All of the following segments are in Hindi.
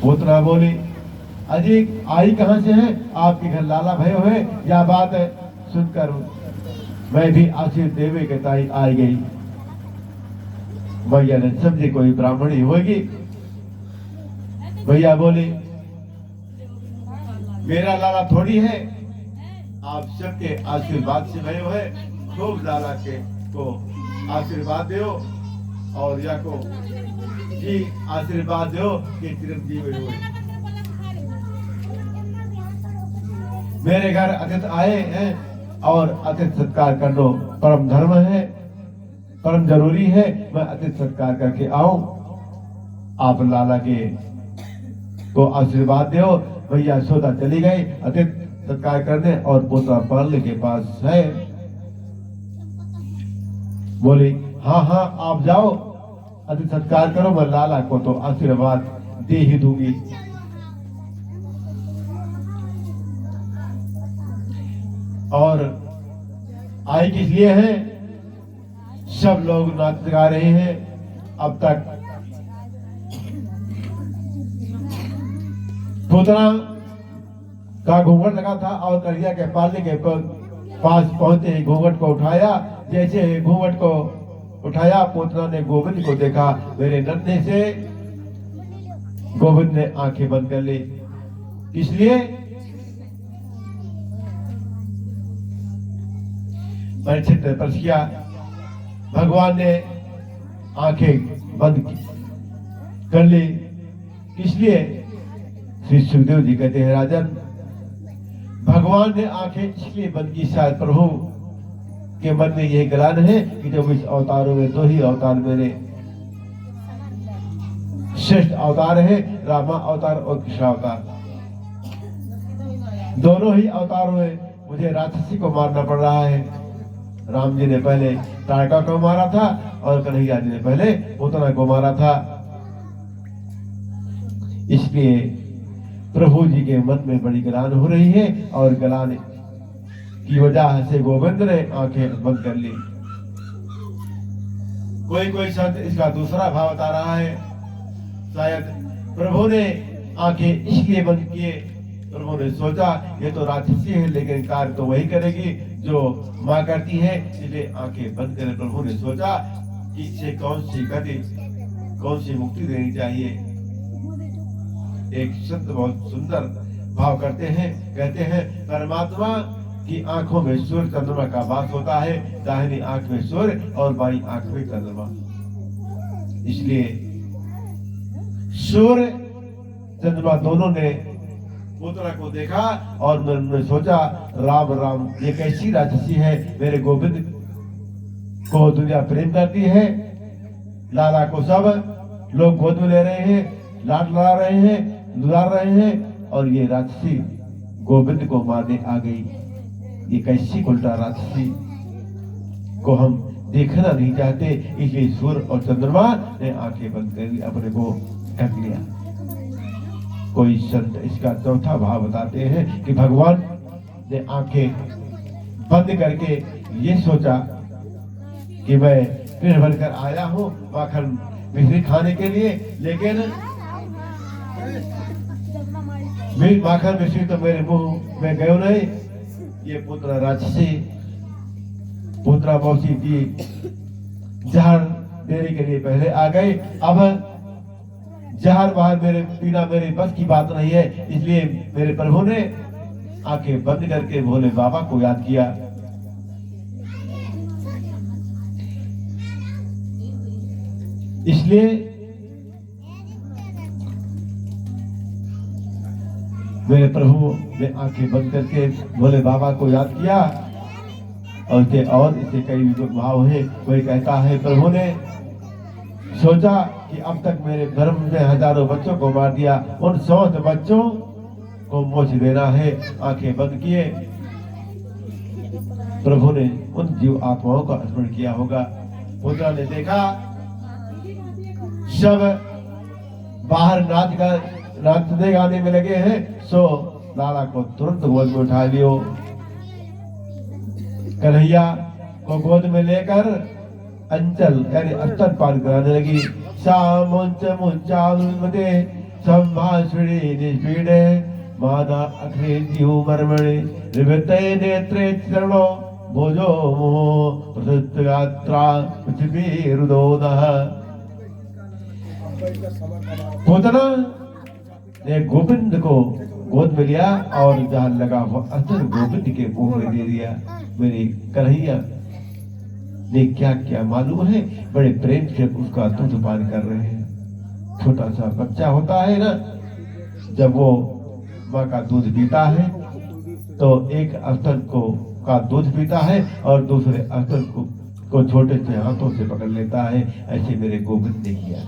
पोतना बोली, अजी आई कहाँ से है? आपके घर लाला भय हुए या बात है? सुनकर मैं भी आशीष देवे के ताई आ गई। भैया ने समझे कोई ब्राह्मणी होगी। भैया बोले, मेरा लाला थोड़ी है, आप सबके आशीर्वाद से भय हुए, खूब लाला के को आशीर्वाद दो और या को जी आशीर्वाद दो कि चिरंजीवी हुए। मेरे घर अतिथि आए हैं और अतिथि सत्कार कर लो, परम धर्म है, परम जरूरी है। मैं अतिथि सत्कार करके आऊं, आप लाला के को आशीर्वाद दो। भैया सोता चली गई अतिथि सत्कार करने और पोता पालने के पास है। बोली, हाँ हाँ आप जाओ, अतिथि सत्कार करो, मैं लाला को तो आशीर्वाद दे ही दूंगी। और आई किस लिए है? सब लोग नाच गा रहे हैं। अब तक पोतना का घूंघट लगा था और करिया के पालने के पास पहुंचे, घूंघट को उठाया। जैसे घूंघट को उठाया, पोतना ने गोविंद को देखा। मेरे नन्हे से गोविंद ने आंखें बंद कर ली। इसलिए परीक्षित ने प्रश्न किया। भगवान ने आंखें बंद कर ली, इसलिए श्री सुखदेव जी कहते हैं, राजन भगवान ने आंखें इसलिए बंद की, शायद प्रभु के मन में यह गलान है कि जब इस अवतारों में दो ही अवतार मेरे श्रेष्ठ अवतार है, रामा अवतार और कृष्ण अवतार। दोनों ही अवतारों में मुझे राक्षसी को मारना पड़ रहा है। राम जी ने पहले ताड़का को मारा था और कन्हैया जी ने पहले पोतना को मारा था। इसलिए प्रभु जी के मन में बड़ी गलान हो रही है और गलान की वजह से गोविंद ने आंखें बंद कर ली। कोई कोई संत इसका दूसरा भाव बता रहा है, शायद प्रभु ने आंखें इसलिए बंद किए, प्रभु ने सोचा ये तो राक्षसी है लेकिन कार्य तो वही करेगी जो माँ करती है, इसलिए आंखें बंद करे। प्रभु ने सोचा कि इससे कौन सी गति, कौन सी मुक्ति देनी चाहिए। एक संत बहुत सुंदर भाव करते हैं, कहते हैं, परमात्मा की आंखों में सूर्य चंद्रमा का वास होता है, दाहिनी आंख में सूर्य और बाईं आंख में चंद्रमा। इसलिए सूर्य चंद्रमा दोनों ने पोतना को देखा और उन्होंने सोचा, राम राम ये कैसी राक्षसी है, मेरे गोविंद को दुनिया प्रेम करती है, लाला को सब लोग गोद में ले रहे हैं, लाड लड़ा रहे हैं, दुलार रहे हैं, और ये राक्षसी गोविंद को मारने आ गई। ये कैसी उल्टा राक्षसी को हम देखना नहीं चाहते, इसलिए सूर्य और चंद्रमा ने आंखें बंद कर अपने को ढक लिया। कोई संत इसका चौथा भाव बताते हैं कि भगवान ने आंखें बंद करके ये सोचा कि मैं कृष्ण बनकर आया हूँ माखन मिश्री खाने के लिए, लेकिन माखन मिश्री तो मेरे मुंह में गयो नहीं। ये पुत्र राक्षसी पुत्रा मौसी की जहर देने के लिए पहले आ गए। अब जहर बाहर मेरे पीना मेरे बस की बात नहीं है, इसलिए मेरे प्रभु ने आंखें बंद करके भोले बाबा को याद किया। इसलिए मेरे प्रभु ने आंखें बंद करके भोले बाबा को याद किया। और इसे कई भाव है। कोई कहता है, प्रभु ने सोचा कि अब तक मेरे धर्म में हजारों बच्चों को मार दिया, उन 100 बच्चों को मोक्ष देना है। आंखें बंद किए, प्रभु ने उन जीव आत्माओं का स्मरण किया होगा। पुत्र ने देखा सब बाहर नाचने गाने में लगे हैं, सो लाला को तुरंत गोद में उठा लियो। कन्हैया को गोद में लेकर अंचल यानी स्तनपान कराने लगी। संभाषणे निष्पीडे मादा अखिलेन्द्रियो मर्मणे निवृत्ते नेत्रे चरणो भोजो मोह प्रशस्त गात्रा पृथ्वीरुदोदः। पूतना ने गोविंद को गोद में लिया और जहां लगा हुआ अस्त्र गोविंद के मुंह में दे दिया। मेरी कन्हैया ने क्या क्या मालूम है, बड़े प्रेम से उसका दूध पान कर रहे हैं। छोटा सा बच्चा होता है ना, जब वो माँ का दूध पीता है तो एक स्तन को का दूध पीता है और दूसरे स्तन को छोटे से हाथों से पकड़ लेता है। ऐसे मेरे गोविंद ने किया।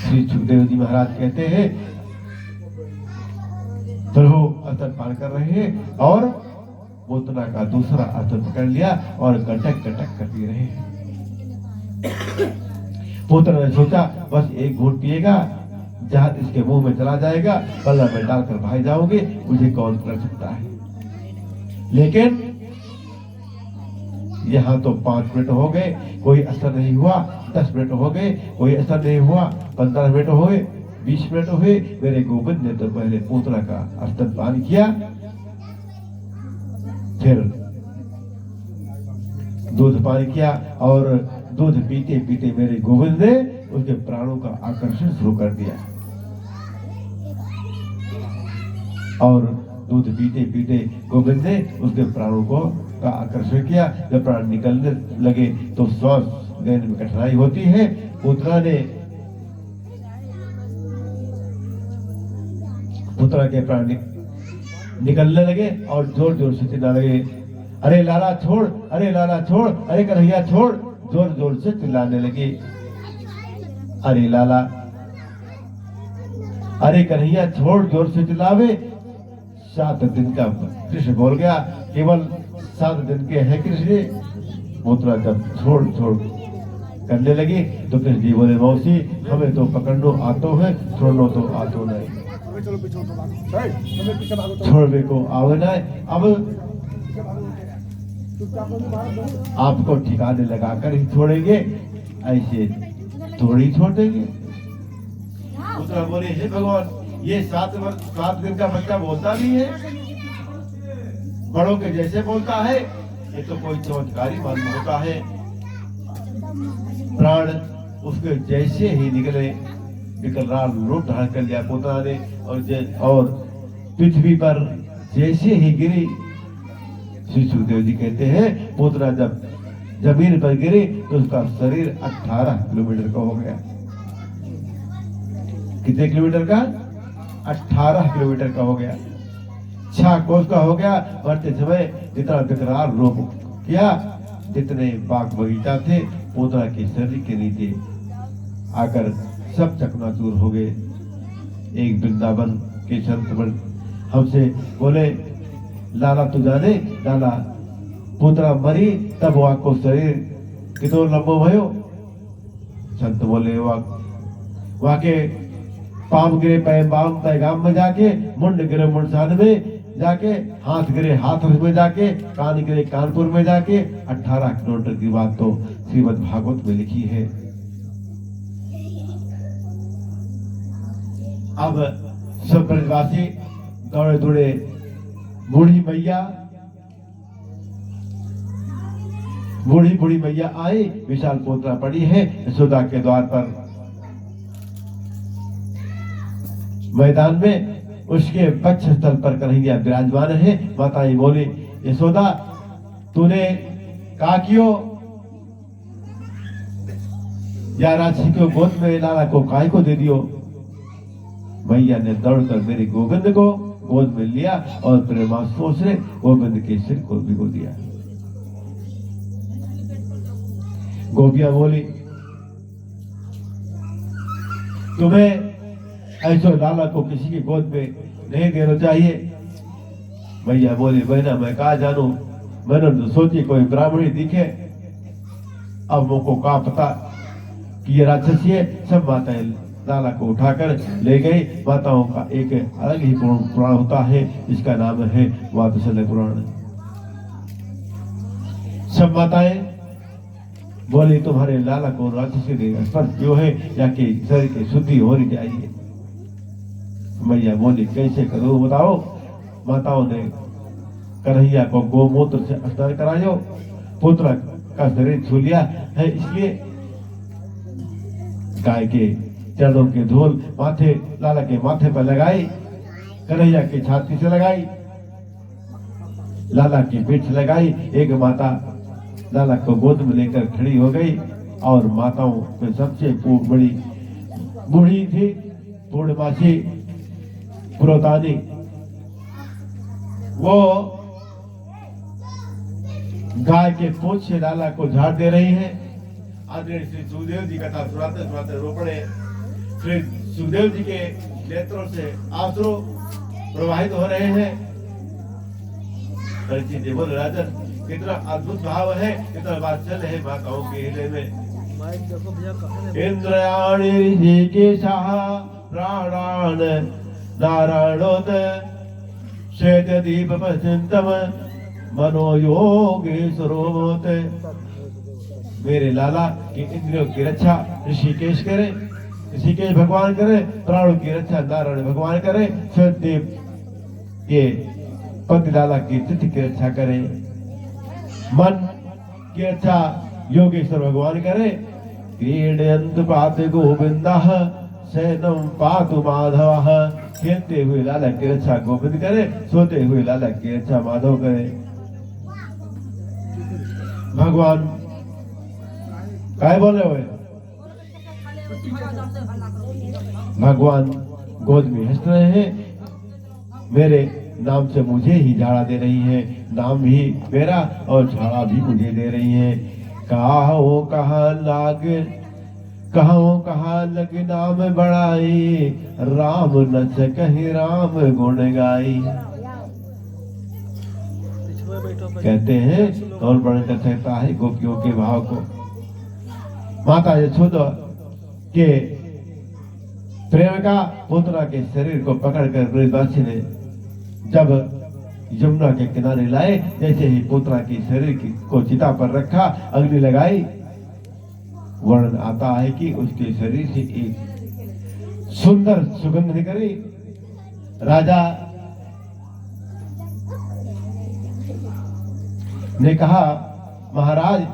श्री सुखदेव जी महाराज कहते हैं, प्रभु स्तन पान कर रहे हैं और पूतना का दूसरा स्तन पकड़ लिया और गटक गटक करती रहे। पूतना ने सोचा बस एक घूंट पिएगा, जहां इसके मुंह में चला जाएगा पल्ला में डालकर भाग जाओगे, मुझे कौन कर सकता है। लेकिन यहाँ तो 5 मिनट हो गए, कोई असर नहीं हुआ। 10 मिनट हो गए, कोई असर नहीं हुआ। 15 मिनट हो गए, 20 मिनट हुए। मेरे गोविंद ने तो पहले पूतना का स्तन पान किया, फिर दूध पान किया और दूध पीते पीते मेरे गोविंद ने उसके प्राणों का आकर्षण शुरू कर दिया। और दूध पीते पीते गोविंद ने उसके प्राणों को का आकर्षण किया। जब प्राण निकलने लगे तो श्वास लेने में कठिनाई होती है। पुत्रा के प्राण निकलने लगे और जोर जोर से चिल्लाने लगे, अरे लाला छोड़, अरे लाला छोड़, अरे कन्हैया छोड़। जोर जोर से चिल्लाने लगे, अरे लाला, अरे कन्हैया छोड़। जोर से चिल्लावे। 7 दिन का कृष्ण बोल गया, केवल 7 दिन के हैं कृष्ण। पुत्रा जब छोड़ छोड़ करने लगी तो कृष्ण जी बोले, मौसी हमें तो पकड़नो आतो है, छोड़नो तो आतो नहीं। छोड़ने को आवे ना। अब आपको ठिकाने लगाकर ही छोड़ेंगे, ऐसे थोड़ी छोड़ देंगे। पुत्रा बोले, हे भगवान, ये 7 दिन का बच्चा बोलता भी है, बड़ों के जैसे बोलता है, ये तो कोई चमत्कारी मालूम होता है। प्राण उसके जैसे ही निकले, विकराल रूप धारण कर लिया पुत्रा ने और पृथ्वी पर जैसे ही गिरी। श्री सुखदेव जी कहते हैं, पुत्रा जब जमीन पर गिरी तो उसका शरीर 18 किलोमीटर का हो गया। कितने किलोमीटर का? 18 किलोमीटर का हो गया। 6 कोस का हो गया। मरते समय जितना विकराल रूप किया, जितने बाग बगीचा थे पुत्रा के शरीर के नीचे आकर सब चकनाचूर हो गए। एक वृंदावन के संत हमसे बोले, लाला तू जाने, लाला पुत्रा मरी तब वाको शरीर कितो लंबो भयो। संत बोले, वाके पाम गिरे पैगाम में जाके, मुंड गिरे मुंडसान में जाके, हाथ गिरे हाथरस में जाके, कान गिरे कानपुर में जाके। 18 किलोमीटर की बात तो श्रीमद् भागवत में लिखी है। अब सब ब्रजवासी दौड़े दौड़े बूढ़ी मैया आई। विशाल पोतरा पड़ी है यशोदा के द्वार पर मैदान में। उसके वक्ष स्थल पर कन्हैया विराजमान है। माताएं बोली, यशोदा तूने का कियो, या राशि को गोद में लाला को काय को दे दियो। मैया ने दौड़कर मेरे गोविंद को गोद में लिया और प्रेमास्त्रों से गोविंद के सिर को भिगो दिया। गोपियां बोली, तुम्हें ऐसो लाला को किसी की गोद में नहीं देना चाहिए। भैया बोले, बहना मैं कहा जानू, मैंने तो सोची कोई ब्राह्मणी दिखे, अब मुझको कहा पता कि ये राक्षसी है। सब माताएं लाला को उठाकर ले गई। माताओं का एक अलग ही पुराण होता है, इसका नाम है वात्सल्य पुराण। सब माताएं बोले तुम्हारे लाला को राक्षसी देगा स्पर्श जो है या कि शरीर की शुद्धि होनी चाहिए। मैया बोली कैसे करो बताओ। माताओं ने कन्हैया को गोमूत्र से स्नान करायो, पुत्र का शरीर छू लिया है इसलिए गाय के चरणों के धूल माथे लाला के माथे पर लगाई, कन्हैया की छाती से लगाई, लाला की पीठ से लगाई। एक माता लाला को गोद में लेकर खड़ी हो गई और माताओं में सबसे बड़ी बूढ़ी थी पूर्णमासी पुरोतानी। वो गाय के पूंछ से लाला को झाड़ दे रही है। आदरणीय श्री सुखदेव जी कथा सुनाते सुनाते रो पड़े। श्री सुखदेव जी के नेत्रों से आंसू प्रवाहित हो रहे हैं। बोल राजन कितना अद्भुत भाव है, कितना वात्सल्य है माताओं के हृदय में। इंद्रयाणी ऋषिकेशा प्राणान नारायणोत श्वेत दीप पश्चिंतम मनोयोगेश्वरोत। मेरे लाला की इंद्रियों की रक्षा ऋषिकेश करे, ऋषिकेश भगवान करे, प्राणों की रक्षा नारायण भगवान करे, श्वेत दीप ये पति लाला की तिथि की रक्षा करे, मन की रक्षा योगेश्वर भगवान करे। क्रीडयन्तु पात गोविंदः शयनं पातु माधवः। खेलते हुए लाला की रक्षा गोविंद करे, सोते हुए लाला की रक्षा माधव करे। भगवान काय बोले हुए भगवान गोद में हंस रहे हैं। मेरे नाम से मुझे ही झाड़ा दे रही है, नाम भी मेरा और झाड़ा भी मुझे दे रही है। कहो कहा लग नाम बढ़ाई, राम न कहीं राम गुण गाई। कहते हैं कौन वर्णन कर सकता है गोपियों के भाव को। माता यशोदा के प्रेम का पुत्रा के शरीर को पकड़कर ब्रजवासी ने जब यमुना के किनारे लाए, जैसे ही पुत्रा की शरीर को चिता पर रखा, अग्नि लगाई, वर्णन आता है कि उसके शरीर से एक सुंदर सुगंध निकली। राजा ने कहा महाराज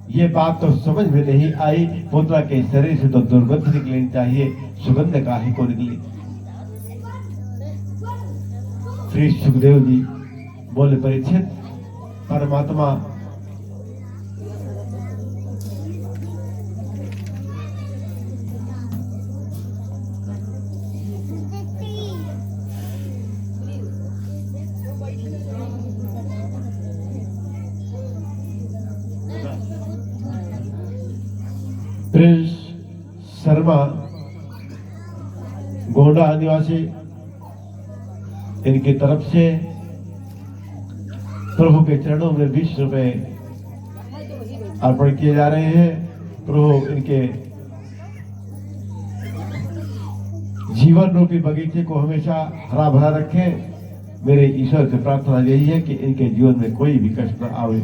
ये बात तो समझ में नहीं आई, पुत्रा के शरीर से तो दुर्गंध निकलनी चाहिए, सुगंध काहे को निकली। श्री सुखदेव जी बोले परीक्षित परमात्मा प्रिंस शर्मा गोंडा निवासी, इनकी तरफ से प्रभु के चरणों में 20 रुपए अर्पण किए जा रहे हैं। प्रभु इनके जीवन रूपी बगीचे को हमेशा हरा भरा रखे। मेरे ईश्वर से प्रार्थना यही है कि इनके जीवन में कोई भी कष्ट न आवे।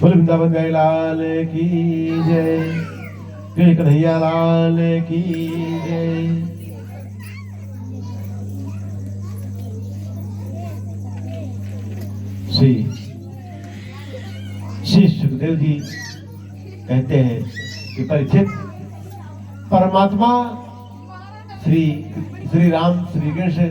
बोल वृंदावन गए लाल की जय, कृष्ण कन्हैया लाल की जय। श्री सुखदेव जी कहते हैं कि परीक्षित परमात्मा श्री राम श्री कृष्ण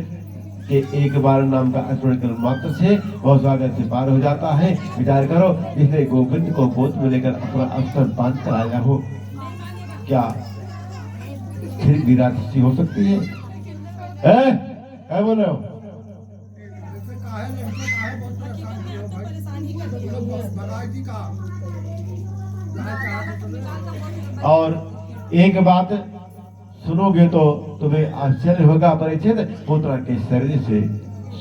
के एक बार नाम का स्मरण कर मात्र से बहुत स्वागत से पार हो जाता है। विचार करो जिसने गोविंद को गोद में लेकर अपना अवसर बांध कर आया हो, क्या फिर भी राक्षसी हो सकती है? क्या बोल रहे हो? और एक बात सुनोगे तो तुम्हें आश्चर्य होगा परीक्षित, पुत्रा के शरीर से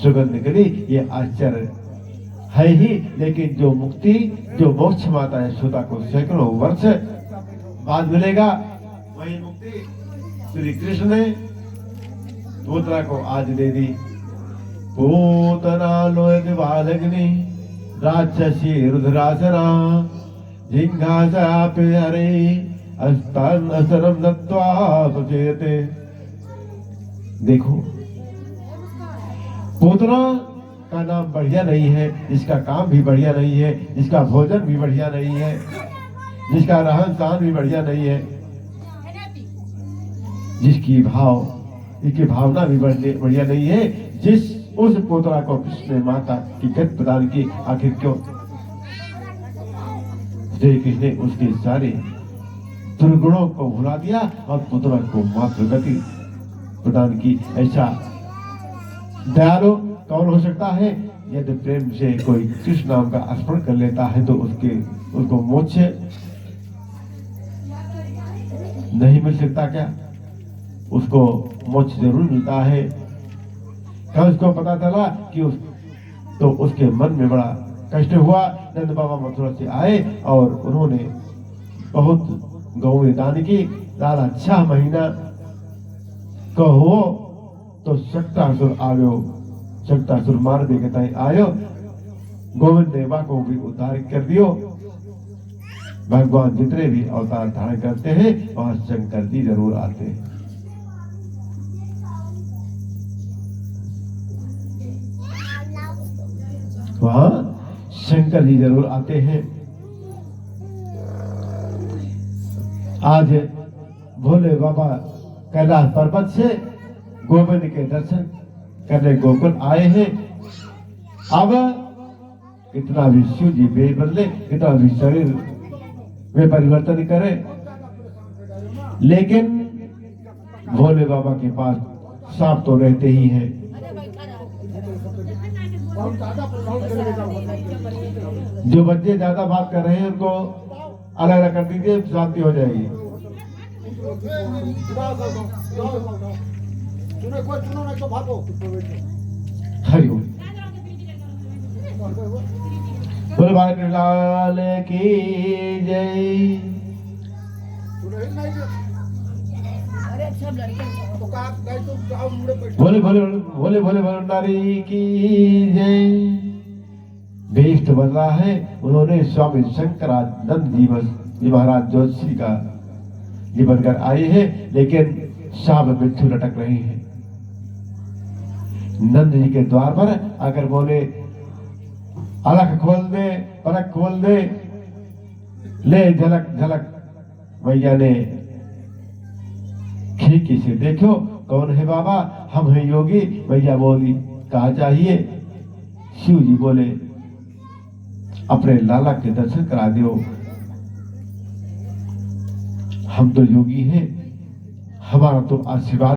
सुगंध निकली, ये आश्चर्य है ही। लेकिन जो मुक्ति, जो मोक्ष माता यशोदा को सैकड़ों वर्ष बाद मिलेगा, वही मुक्ति श्री कृष्ण ने पुत्रा को आज दे दी। पूतना लोक बालग्नि राक्षसी रुद्रासना जिज्ञासापि हरे अस्तान असरम दत्वा सुचेते। देखो, पूतना का नाम बढ़िया नहीं है, जिसका काम भी बढ़िया नहीं है, जिसका भोजन भी बढ़िया नहीं है, जिसका रहन सहन भी बढ़िया नहीं है, जिसकी भावना भी बढ़िया नहीं है, जिस उस पुत्रा को कृष्ण ने माता की गति प्रदान की, आखिर क्यों? श्री कृष्ण ने उसके सारे दुर्गुणों को भुला दिया और पुत्रा को मात्र गति प्रदान की। ऐसा दयालु कौन हो सकता है? यदि प्रेम से कोई कृष्ण नाम का स्मरण कर लेता है तो उसको मोक्ष नहीं मिल सकता क्या? उसको मोक्ष जरूर मिलता है। कंस को पता चला कि तो उसके मन में बड़ा कष्ट हुआ। नंद बाबा मथुरा से आए और उन्होंने बहुत गौएं दान की। दादा 6 महीना कहो तो शक्तासुर आयो, शक्तासुर मार दे के आयो। गोविंद ने बा को भी उद्धार कर दियो। भगवान जितने भी अवतार धारण करते हैं वहां शंकर जी जरूर आते हैं। वहां शंकर जी जरूर आते हैं। आज भोले बाबा कैलाश पर्वत से गोविंद के दर्शन करने गोकुल आए हैं। अब कितना भी शिव जी बदले, कितना भी शरीर में परिवर्तन करे, लेकिन भोले बाबा के पास सांप तो रहते ही हैं। जो बच्चे ज्यादा बात कर रहे हैं उनको अलग अलग कर दीजिए, शांति हो जाएगी। हरिओम। बोले बालकृष्ण लाल की जय। भोले भोले भोले भोले भंडारी की जय। वेश तो बदला है। उन्होंने स्वामी शंकरानंद जी महाराज जोशी का जी बनकर आए हैं, लेकिन सांप बिच्छू लटक रहे हैं। नंद जी के द्वार पर आकर बोले, अलख खोल दे, पलक खोल दे, ले झलक झलक। भैया ने खिड़की से देखो, कौन है बाबा? हम हैं योगी। भैया बोली, कहा चाहिए? शिव जी बोले, अपने लाला के दर्शन करा दियो। हम तो योगी हैं, हमारा तो आशीर्वाद